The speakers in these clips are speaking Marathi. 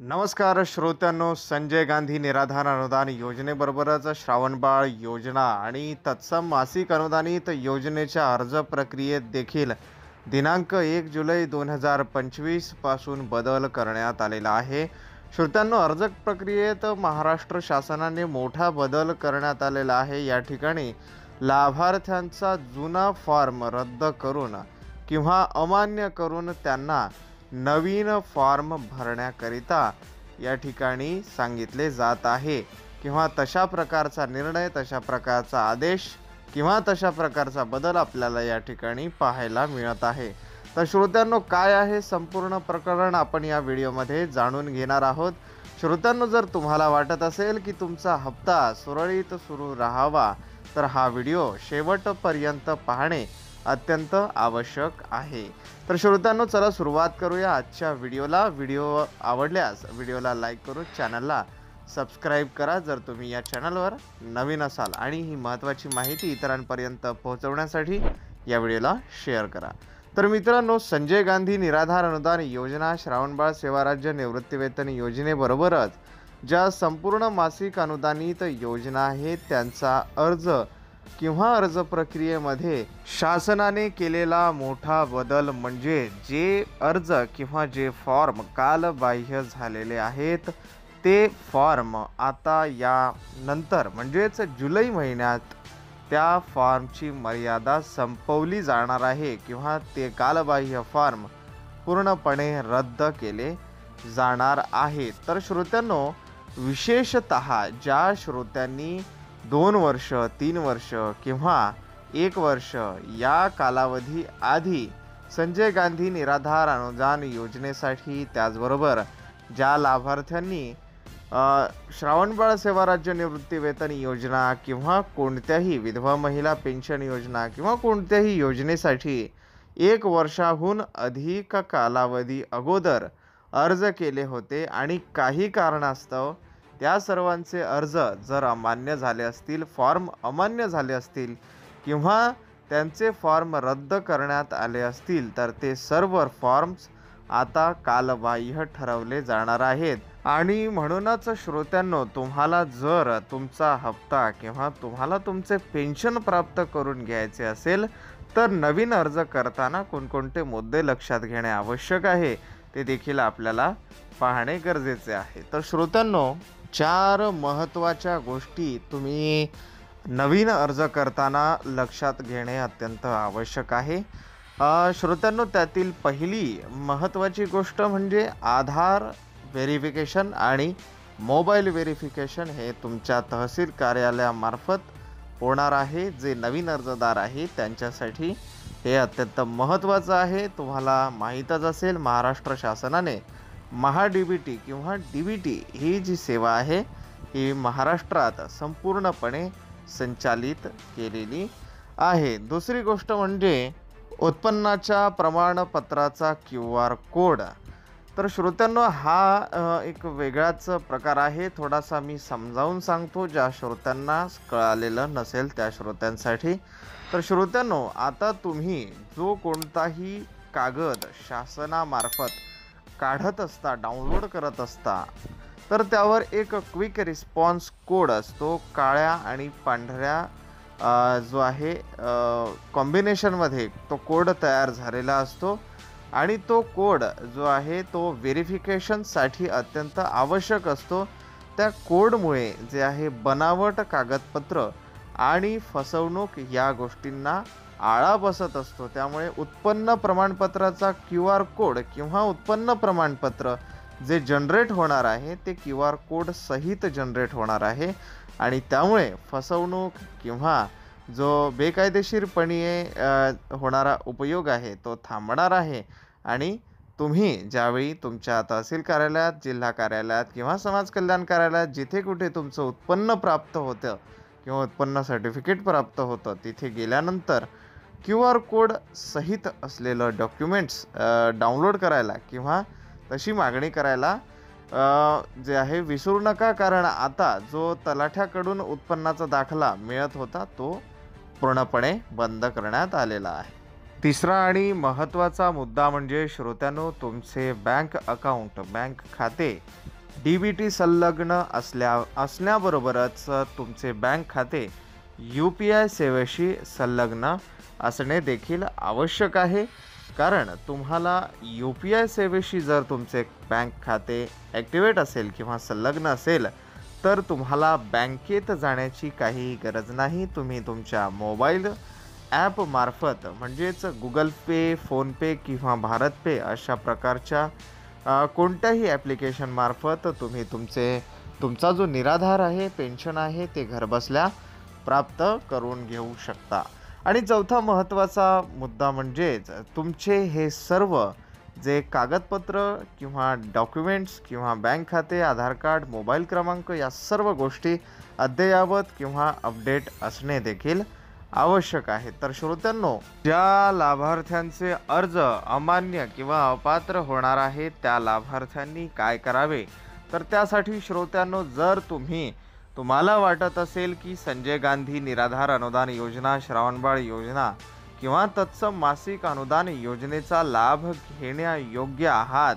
नमस्कार श्रोत्यांनो, संजय गांधी निराधार अनुदान योजनेबरोबरच श्रावणबाळ योजना आणि तत्सम मासिक अनुदानित योजनेच्या अर्ज प्रक्रियेत देखील दिनांक 1 जुलै 2025 पासून बदल करण्यात आलेला आहे। श्रोत्यांनो, अर्ज प्रक्रियेत महाराष्ट्र शासनाने मोठा बदल करण्यात आलेला आहे। या ठिकाणी लाभार्थ्यांचा जुना फॉर्म रद्द करून किंवा अमान्य करून त्यांना नवीन फॉर्म भरण्याकरिता या ठिकाणी सांगितले जात आहे किंवा तशा प्रकारचा निर्णय, तशा प्रकारचा आदेश किंवा तशा प्रकारचा बदल आपल्याला या ठिकाणी पाहायला मिळत आहे। तर श्रोत्यांनो, काय आहे संपूर्ण प्रकरण आपण या व्हिडिओमध्ये जाणून घेणार आहोत। श्रोत्यांनो, जर तुम्हाला वाटत असेल की तुमचा हप्ता सुरळीत सुरू राहावा तर हा व्हिडिओ शेवटपर्यंत पाहणे अत्यंत आवश्यक आहे। तर श्रोत्यांनो, चला सुरुवात करूया आजच्या व्हिडिओला। व्हिडिओ आवडल्यास व्हिडिओला लाईक करून चॅनलला सबस्क्राईब करा जर तुम्ही या चॅनलवर नवीन असाल, आणि ही महत्त्वाची माहिती इतरांपर्यंत पोहोचवण्यासाठी या व्हिडिओला शेअर करा। तर मित्रांनो, संजय गांधी निराधार अनुदान योजना श्रावणबाळ सेवा राज्य निवृत्तीवेतन योजनेबरोबरच ज्या संपूर्ण मासिक अनुदानित योजना आहेत त्यांचा अर्ज किंवा अर्ज प्रक्रियेमध्ये शासनाने केलेला मोठा बदल म्हणजे जे अर्ज किंवा जे फॉर्म कालबाह्य झालेले आहेत ते फॉर्म आता या नंतर म्हणजेच जुलै महिन्यात त्या फॉर्मची मर्यादा संपवली जाणार आहे किंवा ते कालबाह्य फॉर्म पूर्णपणे रद्द केले जाणार आहेत। तर श्रोत्यांनो, विशेषतः ज्या श्रोत्यांनी 2 वर्ष, 3 वर्ष किंवा 1 वर्ष या कालावधी आधी संजय गांधी निराधार अनुदान योजनेसाठी, त्याचबरोबर ज्या लाभार्थ्यांनी श्रावणबाळ सेवा राज्य निवृत्तीवेतन योजना किंवा कोणत्याही विधवा महिला पेन्शन योजना किंवा कोणत्याही योजनेसाठी 1 वर्षाहून अधिक कालावधी अगोदर अर्ज केले होते आणि काही कारणास्तव त्या सर्वांचे अर्ज जर अमान्य झाले असतील, फॉर्म अमान्य झाले असतील किंवा त्यांचे फॉर्म रद्द करण्यात आले असतील तर ते सर्व फॉर्म्स आता कालबाह्य ठरवले जाणार आहेत। आणि म्हणूनच श्रोत्यांनो, तुम्हाला जर तुमचा हप्ता किंवा तुम्हाला तुमचे पेन्शन प्राप्त करून घ्यायचे असेल तर नवीन अर्ज करताना कोणकोणते मुद्दे लक्षात घेणे आवश्यक आहे ते देखील आपल्याला पाहणे गरजेचे आहे। तर श्रोत्यांनो, 4 महत्त्वाच्या गोष्टी तुम्ही नवीन अर्ज करताना लक्षात घेणे अत्यंत आवश्यक आहे। श्रोत्यांनो, त्यातील पहिली महत्त्वाची गोष्ट म्हणजे आधार व्हेरिफिकेशन आणि मोबाईल व्हेरिफिकेशन हे तुमच्या तहसील कार्यालयामार्फत होणार आहे। जे नवीन अर्जदार आहे त्यांच्यासाठी हे अत्यंत महत्त्वाचं आहे। तुम्हाला माहीतच असेल, महाराष्ट्र शासनाने महा-डी-बी-टी किंवा डी-बी-टी ही जी सेवा आहे ही महाराष्ट्रात संपूर्णपणे संचालित केलेली आहे। दुसरी गोष्ट म्हणजे उत्पन्नाच्या प्रमाणपत्राचा QR कोड। तर श्रोत्यांनो, हा एक वेगळाच प्रकार आहे। थोडासा मी समजावून सांगतो ज्या श्रोत्यांना कळालेलं नसेल त्या श्रोत्यांसाठी। तर श्रोत्यांनो, आता तुम्ही जो कोणताही कागद शासनामार्फत काढत असता, डाउनलोड करत असता, तर त्यावर एक क्विक रिस्पॉन्स कोड असतो। काळ्या आणि पांढऱ्या जो आहे कॉम्बिनेशनमध्ये तो कोड तयार झालेला असतो आणि तो कोड जो आहे तो व्हेरिफिकेशनसाठी अत्यंत आवश्यक असतो। त्या कोडमुळे जे आहे बनावट कागदपत्र आणि फसवणूक या गोष्टींना आळा बसत असतो। त्यामुळे उत्पन्न प्रमाणपत्राचा QR कोड किंवा उत्पन्न प्रमाणपत्र जे जनरेट होणार आहे ते QR कोड सहित जनरेट होणार आहे आणि त्यामुळे फसवणूक किंवा जो बेकायदेशीरपणे होणारा उपयोग आहे तो थांबणार आहे। आणि तुम्ही ज्यावेळी तुमच्या तहसील कार्यालयात, जिल्हा कार्यालयात किंवा समाज कल्याण कार्यालयात जिथे कुठे तुमचं उत्पन्न प्राप्त होतं किंवा उत्पन्न सर्टिफिकेट प्राप्त होतं तिथे गेल्यानंतर QR कोड सहित असलेलं डॉक्युमेंट्स डाउनलोड करायला किंवा तशी मागणी करायला जे आहे विसरू नका, कारण आता जो तलाठ्याकडून उत्पन्नाचा दाखला मिळत होता तो पूर्णपणे बंद करण्यात आलेला आहे। तिसरा आणि महत्त्वाचा मुद्दा म्हणजे श्रोत्यांनो, तुमचे बँक अकाउंट, बँक खाते DBT संलग्न असण्याबरोबरच तुमचे बँक खाते UPI सेवेशी संलग्न असणे देखील आवश्यक आहे. कारण तुम्हाला UPI सेवेशी जर तुमचे बँक खाते ॲक्टिवेट असेल किंवा संलग्न असेल तर तुम्हाला बँकेत जाण्याची काही गरज नाही. तुम्ही तुमच्या मोबाईल ॲपमार्फत म्हणजेच गुगल पे, फोनपे किंवा भारत पे अशा प्रकारच्या कोणत्याही ॲप्लिकेशनमार्फत तुम्ही तुमचा जो निराधार आहे, पेन्शन आहे ते घरबसल्या प्राप्त करून घेऊ शकता. आणि चौथा महत्त्वाचा मुद्दा म्हणजेच तुमचे हे सर्व जे कागदपत्र किंवा डॉक्युमेंट्स किंवा बँक खाते, आधार कार्ड, मोबाईल क्रमांक या सर्व गोष्टी अद्ययावत किंवा अपडेट असणे देखील आवश्यक आहे. तर श्रोत्यांनो, ज्या लाभार्थ्यांचे अर्ज अमान्य किंवा अपात्र होणार आहे त्या लाभार्थ्यांनी काय करावे, तर त्यासाठी श्रोत्यांनो, जर तुम्हाला वाटत असेल की संजय गांधी निराधार अनुदान योजना, श्रावणबाळ योजना किंवा तत्सम मासिक अनुदान योजनेचा लाभ घेण्यायोग्य आहात,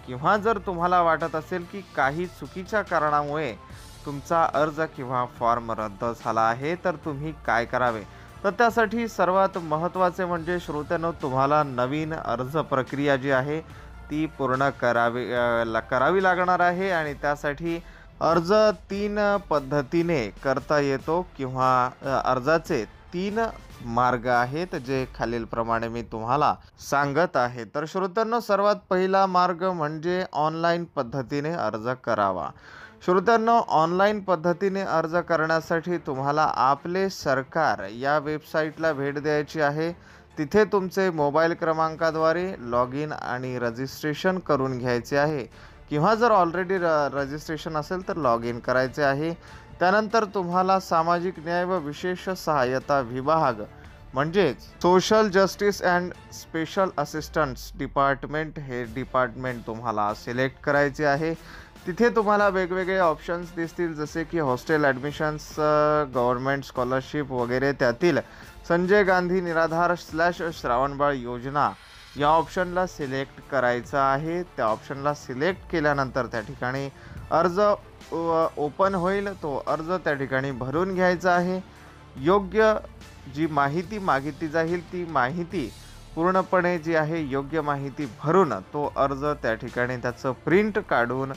किंवा जर तुम्हाला वाटत असेल की काही चुकीच्या कारणामुळे तुमचा अर्ज किंवा फॉर्म रद्द झाला आहे, तर तुम्ही काय करावे, तर त्यासाठी सर्वात महत्त्वाचे म्हणजे श्रोत्यांनो, तुम्हाला नवीन अर्ज प्रक्रिया जी आहे ती पूर्ण करावी लागणार आहे. आणि त्यासाठी अर्ज 3 पद्धतीने करता येतो किंवा अर्जाचे 3 मार्ग आहेत, जे खालीलप्रमाणे मी तुम्हाला सांगत आहे. तर श्रोत्यांनो, सर्वात पहिला मार्ग म्हणजे ऑनलाईन पद्धतीने अर्ज करावा. श्रोत्यांनो, ऑनलाईन पद्धतीने अर्ज करण्यासाठी तुम्हाला आपले सरकार या वेबसाईटला भेट द्यायची आहे. तिथे तुमचे मोबाईल क्रमांकाद्वारे लॉग इन आणि रजिस्ट्रेशन करून घ्यायचे आहे, किंवा जर ऑलरेडी रजिस्ट्रेशन असेल तर लॉग इन करायचे आहे. त्यानंतर तुम्हाला सामाजिक न्याय व विशेष सहाय्यता विभाग म्हणजेच social justice and special assistance department हे डिपार्टमेंट तुम्हाला सिलेक्ट करायचे आहे. तिथे तुम्हाला वेगवेगळे ऑप्शन्स दिसतील, जसे की हॉस्टेल ॲडमिशन्स, गव्हर्नमेंट स्कॉलरशिप वगैरे. त्यातील संजय गांधी निराधार श्रावणबाळ योजना या ऑप्शनला सिलेक्ट करायचं आहे. त्या ऑप्शनला सिलेक्ट केल्यानंतर त्या ठिकाणी अर्ज ओपन होईल. तो अर्ज त्या ठिकाणी भरून घ्यायचा आहे. योग्य जी माहिती मागितली जाईल ती माहिती पूर्णपणे जी आहे योग्य माहिती भरून तो अर्ज त्या ठिकाणी त्याचं प्रिंट काढून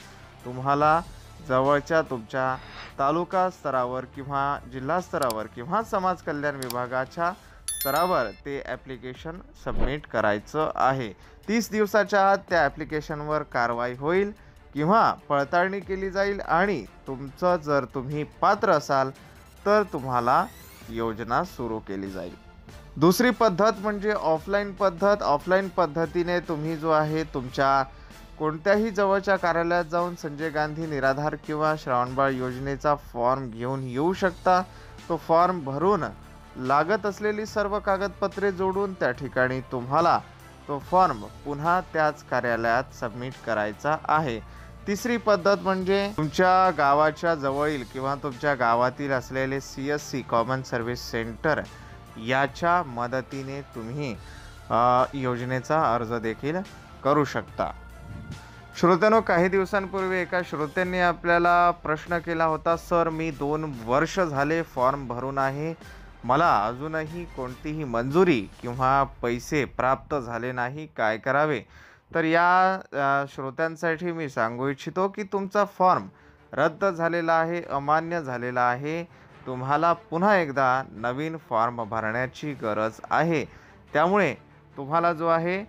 तुम्हाला जवळच्या तुमच्या तालुका स्तरावर किंवा जिल्हा स्तरावर किंवा समाज कल्याण विभागाच्या स्तरावर ते ॲप्लिकेशन सबमिट करायचं आहे. 30 दिवसाच्या आत त्या ॲप्लिकेशनवर कारवाई होईल किंवा पडताळणी केली जाईल आणि जर तुम्ही पात्र असाल तर तुम्हाला योजना सुरू केली जाईल. दुसरी पद्धत म्हणजे ऑफलाईन पद्धत. ऑफलाईन पद्धतीने तुम्ही जो आहे तुमच्या कोणत्याही जवळच्या कार्यालयात जाऊन संजय गांधी निराधार किंवा श्रावणबाळ योजनेचा फॉर्म घेऊन येऊ शकता. तो फॉर्म भरून लागत असलेली सर्व कागदपत्रे जोडून त्या ठिकाणी तुम्हाला तो फॉर्म पुन्हा त्याच कार्यालयात सबमिट करायचा आहे. तिसरी पद्धत म्हणजे तुमच्या गावाच्या जवळील किंवा तुमच्या गावातील असलेले CSC कॉमन सर्व्हिस सेंटर याच्या मदतीने तुम्ही योजनेचा अर्ज देखील करू शकता. श्रोत्यांनो, काही दिवसांपूर्वी एका श्रोत्यांनी आपल्याला प्रश्न केला होता, सर मी 2 वर्ष झाले फॉर्म भरून आहे, मला अजूनही कोणतीही मंजुरी किंवा पैसे प्राप्त झाले नाही, काय करावे. तर या श्रोत्यांसाठी मी सांगू इच्छितो की तुमचा फॉर्म रद्द झालेला आहे, अमान्य झालेला आहे. तुम्हाला पुन्हा एकदा नवीन फॉर्म भरण्याची गरज आहे. त्यामुळे तुम्हाला जो आहे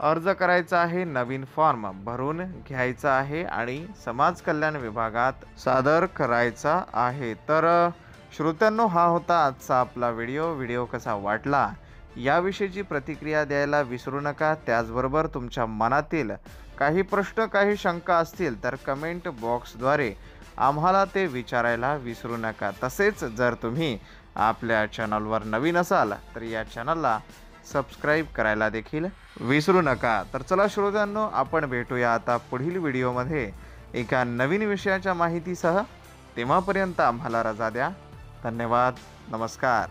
अर्ज करायचा आहे, नवीन फॉर्म भरून घ्यायचा आहे आणि समाज कल्याण विभागात सादर करायचा आहे. तर श्रोत्यांनो, हा होता आजचा आपला व्हिडिओ कसा वाटला याविषयीची प्रतिक्रिया द्यायला विसरू नका. त्याचबरोबर तुमच्या मनातील काही प्रश्न, काही शंका असतील तर कमेंट बॉक्सद्वारे आम्हाला ते विचारायला विसरू नका. तसेच जर तुम्ही आपल्या चॅनलवर नवीन असाल तर या चॅनलला सबस्क्राईब करायला देखील विसरू नका. तर चला श्रोत्यांनो, आपण भेटूया आता पुढील व्हिडिओमध्ये एका नवीन विषयाच्या माहितीसह. तेव्हापर्यंत आम्हाला रजा द्या. धन्यवाद. नमस्कार.